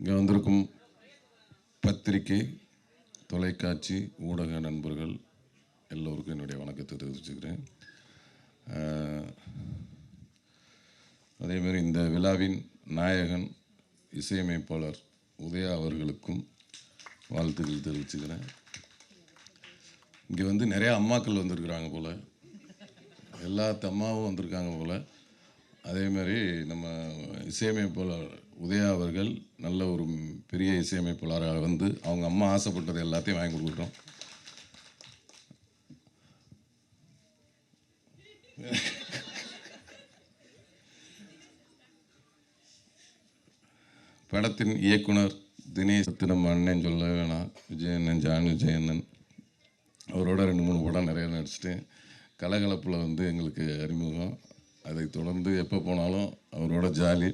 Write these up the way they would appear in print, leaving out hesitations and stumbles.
இங்கே வந்திருக்கும் பத்திரிகை, தொலைக்காட்சி, ஊடக நண்பர்கள் எல்லோருக்கும் என்னுடைய வணக்கத்தை தெரிவிச்சுக்கிறேன். அதேமாதிரி இந்த விழாவின் நாயகன் இசையமைப்பாளர் உதயா அவர்களுக்கும் வாழ்த்துக்கள் தெரிவிச்சுக்கிறேன். இங்கே வந்து நிறையா அம்மாக்கள் வந்திருக்கிறாங்க போல், எல்லா அம்மாவும் வந்திருக்காங்க போல். அதேமாதிரி நம்ம இசையமைப்பாளர் உதயா அவர்கள் நல்ல ஒரு பெரிய இசையமைப்பாளராக வந்து அவங்க அம்மா ஆசைப்பட்டது எல்லாத்தையும் வாங்கி கொடுக்குறோம். படத்தின் இயக்குனர் தினேஷ், நம்ம அண்ணன் சொல்ல வேணாம், விஜயண்ணன், ஜான் விஜயண்ணன் அவரோட 2-3 படம் நிறைய நடிச்சிட்டேன். கலகலப்பில் வந்து எங்களுக்கு அறிமுகம். அதை தொடர்ந்து எப்போ போனாலும் அவரோட ஜாலி.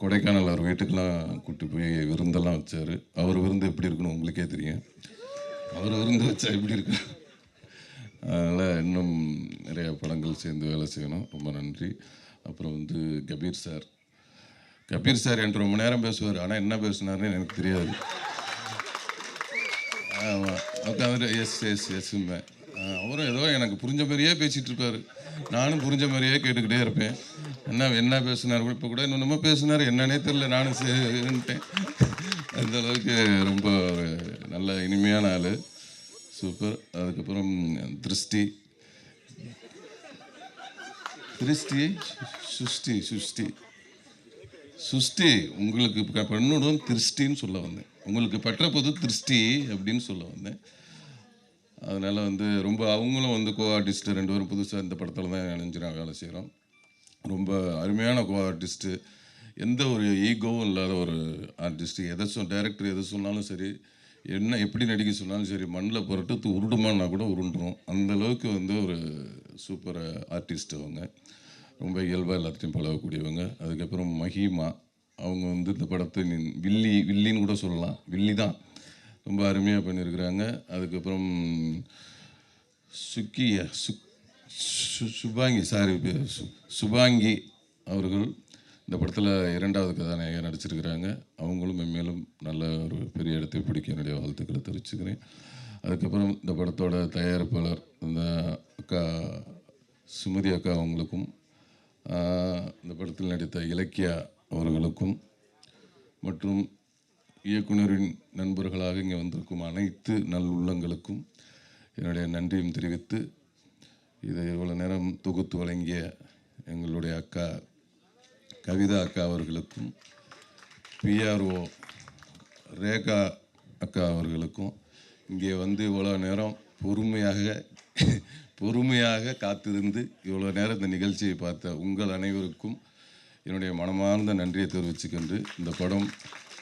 கொடைக்கானல் அவர் வீட்டுக்கெலாம் கூப்பிட்டு போய் விருந்தெல்லாம் வச்சார். அவர் விருந்து எப்படி இருக்குன்னு உங்களுக்கே தெரியும். அவர் விருந்து வச்சா எப்படி இருக்கு. அதனால் இன்னும் நிறைய படங்கள் சேர்ந்து வேலை செய்யணும். ரொம்ப நன்றி. அப்புறம் வந்து கபீர் சார் என்கிட்ட ரொம்ப நேரம் பேசுவார். ஆனால் என்ன பேசுனார்னு எனக்கு தெரியாது. ஆமாம், உட்காந்துட்டு எஸ்மே அவரும் ஏதோ எனக்கு புரிஞ்ச மாதிரியே பேசிகிட்டு இருப்பார். நானும் புரிஞ்ச மாதிரியே கேட்டுக்கிட்டே இருப்பேன். என்ன பேசினார், இப்போ கூட இன்னொன்றுமா பேசினார், என்னன்னே தெரியல. நானும் சரின்ட்டேன். அந்த அளவுக்கு ரொம்ப ஒரு நல்ல இனிமையான ஆள், சூப்பர். அதுக்கப்புறம் திருஷ்டி சுஷ்டி உங்களுக்கு பெண்ணுடன் திருஷ்டின்னு சொல்ல வந்தேன். உங்களுக்கு பெற்ற போது திருஷ்டி அப்படின்னு சொல்ல வந்தேன். அதனால் வந்து ரொம்ப அவங்களும் வந்து கோ ஆர்டிஸ்ட்டு 2 பேரும் புதுசாக இந்த படத்தில் தான் நினைஞ்சிடும் வேலை செய்கிறோம். ரொம்ப அருமையான கோ ஆர்டிஸ்ட்டு, எந்த ஒரு ஈகோவும் இல்லாத ஒரு ஆர்டிஸ்ட்டு. டைரக்டர் எதை சொன்னாலும் சரி, என்ன எப்படி நடிக்க சொன்னாலும் சரி, மண்ணில் புரட்டு உருடுமான்னா கூட உருண்டுரும். அந்தளவுக்கு வந்து ஒரு சூப்பர் ஆர்டிஸ்ட் அவங்க. ரொம்ப இயல்பாக எல்லாத்தையும் பழகக்கூடியவங்க. அதுக்கப்புறம் மஹிமா, அவங்க வந்து இந்த படத்தை வில்லின்னு கூட சொல்லலாம், வில்லி தான், ரொம்ப அருமையாக பண்ணியிருக்கிறாங்க. அதுக்கப்புறம் சுபாங்கி அவர்கள் இந்த படத்தில் 2வது கதாநாயகி நடிச்சிருக்கிறாங்க. அவங்களும் மென்மேலும் நல்ல ஒரு பெரிய இடத்தை பிடிக்க என்னுடைய வாழ்த்துக்களை தெரிவிச்சுக்கிறேன். அதுக்கப்புறம் இந்த படத்தோட தயாரிப்பாளர் இந்த அக்கா சுமதி அக்கா அவங்களுக்கும், இந்த படத்தில் நடித்த இலக்கியா அவர்களுக்கும், மற்றும் இயக்குனரின் நண்பர்களாக இங்கே வந்திருக்கும் அனைத்து நல்லுள்ளங்களுக்கும் என்னுடைய நன்றியும் தெரிவித்து, இதை இவ்வளோ நேரம் தொகுத்து வழங்கிய எங்களுடைய அக்கா கவிதா அக்கா அவர்களுக்கும், பிஆர்ஓ ரேகா அக்கா அவர்களுக்கும், இங்கே வந்து இவ்வளோ நேரம் பொறுமையாக காத்திருந்து இவ்வளோ நேரம் இந்த நிகழ்ச்சியை பார்த்த உங்கள் அனைவருக்கும் என்னுடைய மனமார்ந்த நன்றியை தெரிவிச்சுக்கின்று, இந்த படம்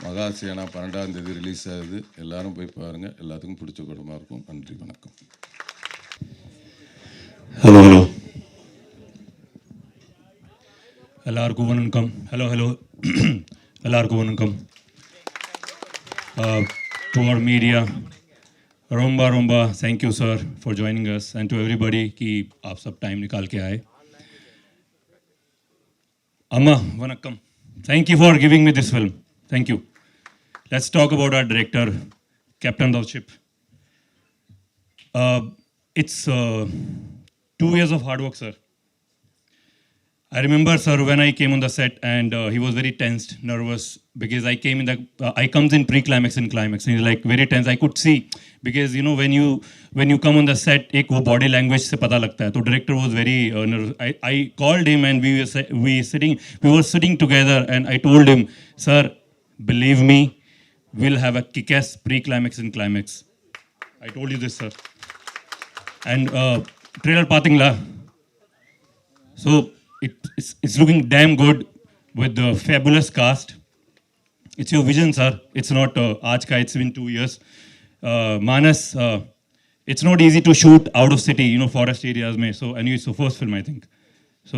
மகாசேனா 12ஆம் தேதி ரிலீஸ் ஆகுது. எல்லாரும் போய் பாருங்கள். எல்லாத்துக்கும் பிடிச்ச படமாக இருக்கும். நன்றி, வணக்கம். ஹலோ எல்லாருக்கும் வணக்கம். ஹலோ எல்லாருக்கும் வணக்கம். To our media, ரொம்ப thank you sir for joining us, and to everybody कि आप सब टाइम निकाल के आए. Amma, vanakkam. Thank you for giving me this film. Thank you. Let's talk about our director, captain of the ship. It's 2 years of hard work, sir. I remember, sir, when I came on the set, and he was very tensed, nervous, because I came in I comes in pre-climax and climax, and he's like very tense. I could see, because you know when you come on the set, एक वो body language से पता लगता है. तो director was very nervous. I called him, and we were sitting together, and I told him, sir, believe me, we'll have a kick-ass pre-climax and climax. I told you this, sir. And trailer पातिंगला. So it's looking damn good with the fabulous cast. It's your vision, sir. It's not aaj ka. It's been 2 years. Manas, it's not easy to shoot out of city, you know, forest areas mein. So anyway, it's the first film, I think. So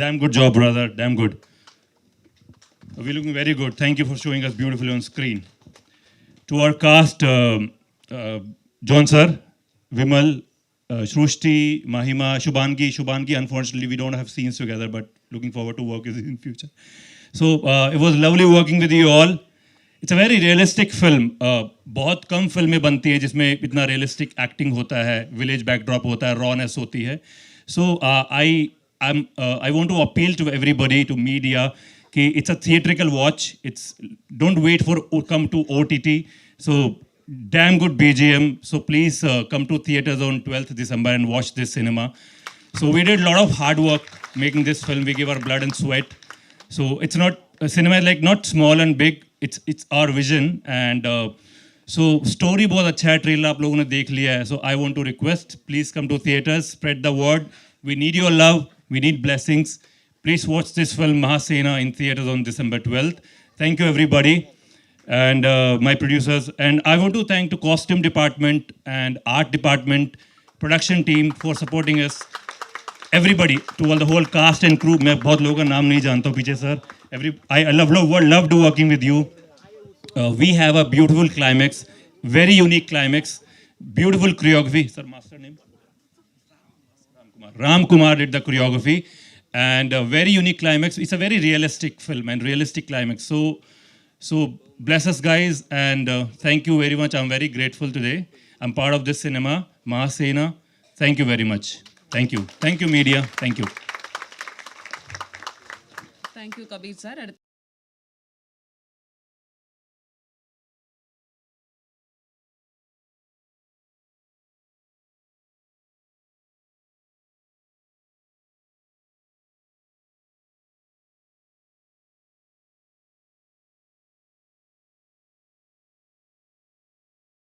damn good job, brother. Damn good. We're looking very good. Thank you for showing us beautifully on screen. To our cast, John sir, Vimal, Shrushti, Mahima, Shubhangi. Unfortunately, we don't have scenes together, but looking forward to work with you in future. So it was lovely working with you all. It's a very realistic film. बहुत कम फिल्में बनती हैं जिसमें इतना realistic acting होता है, village backdrop होता है, rawness होती है. So I want to appeal to everybody, to media, कि it's a theatrical watch. Don't wait for come to OTT. So damn good BGM. So please come to theaters on 12th December and watch this cinema. So we did a lot of hard work making this film. We gave our blood and sweat. So it's not cinema is like not small and big. It's our vision. And so story बहुत अच्छा है. Trailer आप लोगों ने देख लिया है. So I want to request, please come to theaters, spread the word. We need your love. We need blessings. Please watch this film Mahasena in theaters on December 12th. Thank you everybody. And my producers, and I want to thank the costume department and art department, production team for supporting us. Everybody, to all the whole cast and crew. मैं बहुत लोगों का नाम नहीं जानता हूँ पीछे sir. I loved working with you. We have a beautiful climax, very unique climax, beautiful choreography. Sir, master name? Ram Kumar did the choreography, and a very unique climax. It's a very realistic film and realistic climax. So bless us guys, and thank you very much. I'm very grateful today. I'm part of this cinema, Mahasena. Thank you very much. Thank you media. Thank you. Thank you Kabir sir.